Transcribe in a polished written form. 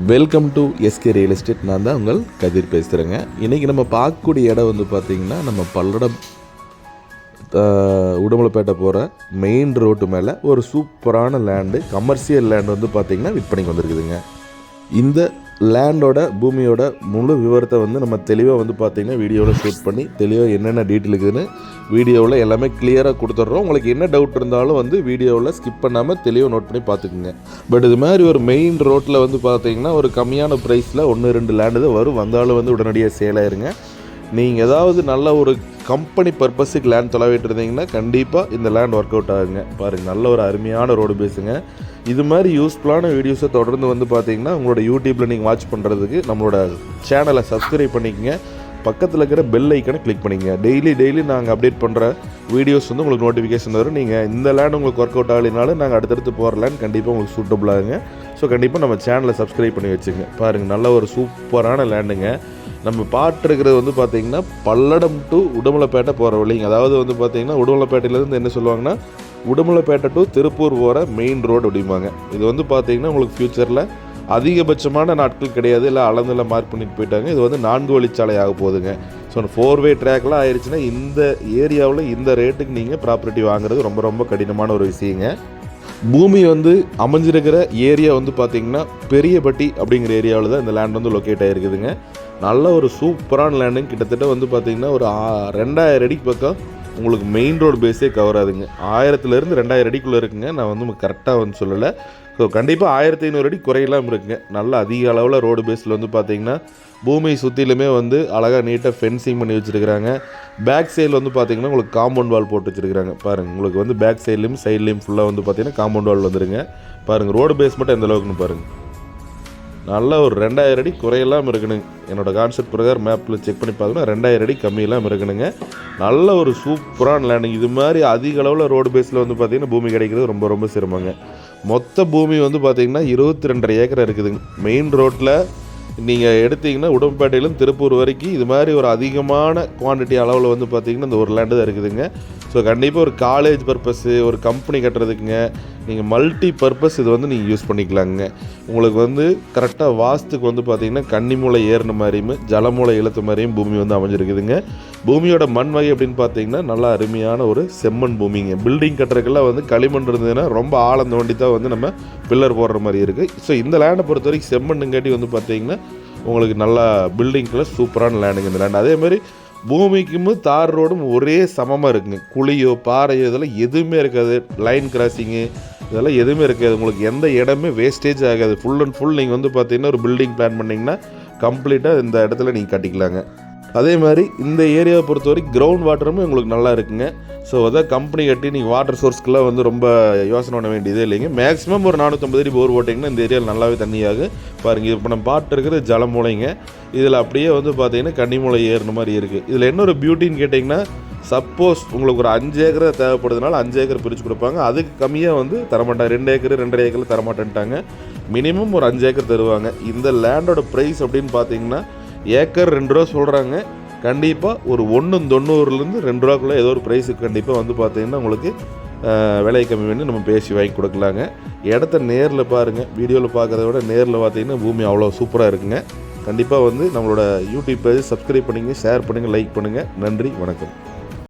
Welcome to SK real estate. நான் தான் உங்கள் கதிர் பேசுகிறேங்க. இன்றைக்கி நம்ம பார்க்கக்கூடிய இடம் வந்து பார்த்திங்கன்னா நம்ம பல்லடம் உடுமலைப்பேட்டை போகிற மெயின் ரோட்டு மேலே ஒரு சூப்பரான லேண்டு, கமர்ஷியல் லேண்டு வந்து பார்த்திங்கன்னா விற்பனைக்கு வந்திருக்குதுங்க. இந்த லேண்டோட பூமியோட முழு விவரத்தை வந்து நம்ம தெளிவாக வந்து பார்த்திங்கன்னா வீடியோவில் ஷூட் பண்ணி தெளிவாக என்னென்ன டீட்டெயில் இருக்குதுன்னு வீடியோவில் எல்லாமே கிளியராக கொடுத்துட்றோம். உங்களுக்கு என்ன டவுட் இருந்தாலும் வந்து வீடியோவில் ஸ்கிப் பண்ணாமல் தெளிவாக நோட் பண்ணி பார்த்துக்குங்க. பட் இது மாதிரி ஒரு மெயின் ரோட்டில் வந்து பார்த்திங்கன்னா ஒரு கம்மியான ப்ரைஸில் 1-2 லேண்டு தான் வந்தாலும் வந்து உடனடியாக சேல் ஆயிருங்க. நீங்கள் ஏதாவது நல்ல ஒரு கம்பெனி பர்பஸுக்கு லேண்ட் தொலைவிட்டு இருந்தீங்கன்னா கண்டிப்பாக இந்த லேண்ட் ஒர்க் அவுட் ஆகுங்க. பாருங்கள், நல்ல ஒரு அருமையான ரோடு பேஸுங்க. இது மாதிரி யூஸ்ஃபுல்லான வீடியோஸை தொடர்ந்து வந்து பார்த்தீங்கன்னா உங்களோட யூடியூப்பில் நீங்கள் வாட்ச் பண்ணுறதுக்கு நம்மளோட சேனலை சப்ஸ்கிரைப் பண்ணிக்கங்க. பக்கத்தில் இருக்கிற பெல் ஐக்கனை கிளிக் பண்ணிக்கங்க. டெய்லி நாங்கள் அப்டேட் பண்ணுற வீடியோஸ் வந்து உங்களுக்கு நோட்டிஃபிகேஷன் வரும். நீங்கள் இந்த லேண்ட் உங்களுக்கு ஒர்க் அவுட் ஆகலைனாலும் நாங்கள் அடுத்தடுத்து போகிற லேண்ட் கண்டிப்பாக உங்களுக்கு சூட்டபுளாகுங்க. ஸோ கண்டிப்பாக நம்ம சேனலை சப்ஸ்கிரைப் பண்ணி வச்சுங்க. பாருங்கள், நல்ல ஒரு சூப்பரான லேண்டுங்க. நம்ம பார்த்துருக்கிறது வந்து பார்த்திங்கன்னா பல்லடம் டு உடுமலைப்பேட்டை போகிற வழிங்க. அதாவது வந்து பார்த்திங்கன்னா உடுமலைப்பேட்டையிலேருந்து என்ன சொல்லுவாங்கன்னா உடுமலைப்பேட்டை டு திருப்பூர் போகிற மெயின் ரோடு அப்படிம்பாங்க. இது வந்து பார்த்திங்கன்னா உங்களுக்கு ஃப்யூச்சரில் அதிகபட்சமான நாட்கள் கிடையாது, இல்லை அளந்தெல்லாம் மார்க் பண்ணிட்டு போயிட்டாங்க. இது வந்து 4 வழிச்சாலை ஆக போகுதுங்க. ஸோ 4-வே ட்ராக்லாம் ஆயிடுச்சுன்னா இந்த ஏரியாவில் இந்த ரேட்டுக்கு நீங்கள் ப்ராப்பர்ட்டி வாங்குறது ரொம்ப ரொம்ப கடினமான ஒரு விஷயங்க. பூமி வந்து அமைஞ்சிருக்கிற ஏரியா வந்து பார்த்திங்கன்னா பெரியபட்டி அப்படிங்கிற ஏரியாவில் தான் இந்த லேண்ட் வந்து லொக்கேட் ஆகிருக்குதுங்க. நல்ல ஒரு சூப்பரான லேண்டுங்க. கிட்டத்தட்ட வந்து பார்த்திங்கன்னா ஒரு 2000 அடிக்கு பக்கம் உங்களுக்கு மெயின் ரோடு பேஸே கவர் ஆகுதுங்க. 1000-2000 அடிக்குள்ளே இருக்குங்க. நான் வந்து கரெக்டாக வந்து சொல்லலை. ஸோ கண்டிப்பாக 1500 அடி குறையெல்லாம் இருக்குங்க. நல்ல அதிக அளவில் ரோடு பேஸில் வந்து பார்த்திங்கன்னா பூமி சுற்றிலுமே வந்து அழகாக நீட்டாக ஃபென்சிங் பண்ணி வச்சுருக்கிறாங்க. பேக் சைடில் வந்து பார்த்திங்கன்னா உங்களுக்கு காம்பவுண்ட் வால் போட்டு வச்சுருக்கிறாங்க. பாருங்கள், உங்களுக்கு வந்து பேக் சைட்லேயும் சைட்லேயும் ஃபுல்லாக வந்து பார்த்திங்கன்னா காம்பவுண்ட் வால் வந்துருங்க. பாருங்கள், ரோடு பேஸ் மட்டும் எந்த அளவுக்குன்னு பாருங்கள். நல்ல ஒரு 2000 அடி குறையெல்லாம் இருக்கணுங்க. என்னோடய கான்செப்ட் பிரகாரம் மேப்பில் செக் பண்ணி பார்த்தோன்னா 2000 அடி கம்மியெல்லாம் இருக்கணுங்க. நல்ல ஒரு சூப்பரான லேண்டுங்க. இது மாதிரி அதிக அளவில் ரோடு பேஸில் வந்து பார்த்திங்கன்னா பூமி கிடைக்கிறது ரொம்ப ரொம்ப சிரமங்க. மொத்த பூமி வந்து பார்த்திங்கன்னா 22.5 ஏக்கர் இருக்குதுங்க. மெயின் ரோட்டில் நீங்கள் எடுத்திங்கன்னா உடுமலைப்பேட்டையிலேருந்து திருப்பூர் வரைக்கும் இது மாதிரி ஒரு அதிகமான குவான்டிட்டி அளவில் வந்து பார்த்திங்கன்னா இந்த ஒரு லேண்டு தான் இருக்குதுங்க. ஸோ கண்டிப்பாக ஒரு காலேஜ் பர்பஸ்ஸு, ஒரு கம்பெனி கட்டுறதுக்குங்க, நீங்கள் மல்டி பர்பஸ் இது வந்து நீங்கள் யூஸ் பண்ணிக்கலாங்க. உங்களுக்கு வந்து கரெக்டாக வாஸ்துக்கு வந்து பார்த்திங்கன்னா கன்னிமூலை ஏறின மாதிரியும் ஜலமூலை இழுத்த மாதிரியும் பூமி வந்து அமைஞ்சிருக்குதுங்க. பூமியோட மண் வகை அப்படின்னு பார்த்தீங்கன்னா நல்லா அருமையான ஒரு செம்மண் பூமிங்க. பில்டிங் கட்டுறதுக்கெல்லாம் வந்து களிமண் இருந்ததுன்னா ரொம்ப ஆழம் தோண்டி தான் வந்து நம்ம பில்லர் போடுற மாதிரி இருக்குது. ஸோ இந்த லேண்டை பொறுத்த வரைக்கும் செம்மண்ணுங்காட்டி வந்து பார்த்திங்கன்னா உங்களுக்கு நல்லா பில்டிங்கில் சூப்பரான லேண்டுங்க இந்த லேண்ட். அதேமாதிரி பூமிக்கும் தார் ரோடும் ஒரே சமமாக இருக்குங்க. குழியோ பாறையோ இதெல்லாம் எதுவுமே இருக்காது. லைன் கிராசிங்கு இதெல்லாம் எதுவுமே இருக்காது. உங்களுக்கு எந்த இடமே வேஸ்டேஜ் ஆகாது. ஃபுல் அண்ட் ஃபுல் நீங்கள் வந்து பார்த்தீங்கன்னா ஒரு பில்டிங் பிளான் பண்ணிங்கன்னா கம்ப்ளீட்டாக இந்த இடத்துல நீங்கள் கட்டிக்கலாங்க. அதே மாதிரி இந்த ஏரியாவை பொறுத்த வரைக்கும் கிரவுண்ட் வாட்டருமே உங்களுக்கு நல்லா இருக்குங்க. ஸோ அதான் கம்பெனி கட்டி நீங்கள் வாட்டர் சோர்ஸ்க்கெலாம் வந்து ரொம்ப யோசனை பண்ண வேண்டியதே இல்லைங்க. மேக்ஸிமம் ஒரு 450 அடி போர் போட்டிங்கன்னா இந்த ஏரியாவில் நல்லாவே தண்ணியாகும். பாருங்கள், இப்போ நம்ம பாட்டு இருக்கிறது ஜலமூலைங்க. இதில் அப்படியே வந்து பார்த்தீங்கன்னா கன்னிமூலை ஏறின மாதிரி இருக்குது. இதில் என்ன ஒரு பியூட்டின்னு கேட்டிங்கன்னா, சப்போஸ் உங்களுக்கு ஒரு 5 ஏக்கர் தேவைப்படுறதுனால 5 ஏக்கர் பிரித்து கொடுப்பாங்க. அதுக்கு கம்மியாக வந்து தரமாட்டாங்க. 2 ஏக்கர் 2.5 ஏக்கரில் தரமாட்டேன்ட்டாங்க. மினிமம் ஒரு 5 ஏக்கர் தருவாங்க. இந்த லேண்டோட ப்ரைஸ் அப்படின்னு பார்த்தீங்கன்னா ஏக்கர் 2 ரூபா சொல்கிறாங்க. கண்டிப்பாக ஒரு 1.90 2 ஏதோ ஒரு ப்ரைஸுக்கு கண்டிப்பாக வந்து பார்த்தீங்கன்னா உங்களுக்கு விலை கம்மி பண்ணி நம்ம பேசி வாங்கி கொடுக்கலாங்க. இடத்த நேரில் பாருங்கள். வீடியோவில் பார்க்குறத விட நேரில் பார்த்தீங்கன்னா பூமி அவ்வளோ சூப்பராக இருக்குங்க. கண்டிப்பாக வந்து நம்மளோட யூடியூப் பேஜ் சப்ஸ்கிரைப் பண்ணுங்கள், ஷேர் பண்ணுங்கள், லைக் பண்ணுங்கள். நன்றி, வணக்கம்.